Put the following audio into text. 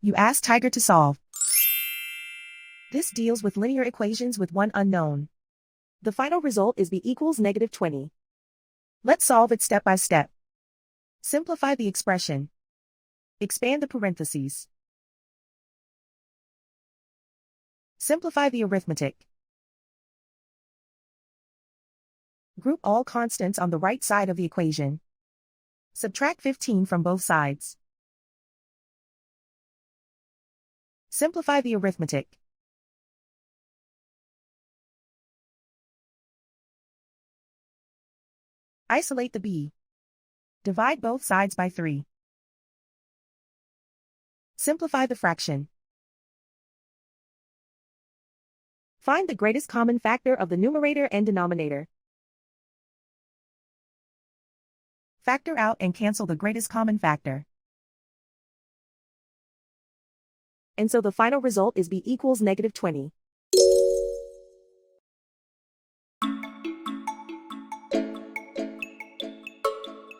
You ask Tiger to solve. This deals with linear equations with one unknown. The final result is b equals -20. Let's solve it step by step. Simplify the expression. Expand the parentheses. Simplify the arithmetic. Group all constants on the right side of the equation. Subtract 15 from both sides. Simplify the arithmetic. Isolate the b. Divide both sides by 3. Simplify the fraction. Find the greatest common factor of the numerator and denominator. Factor out and cancel the greatest common factor. And so the final result is b equals -20.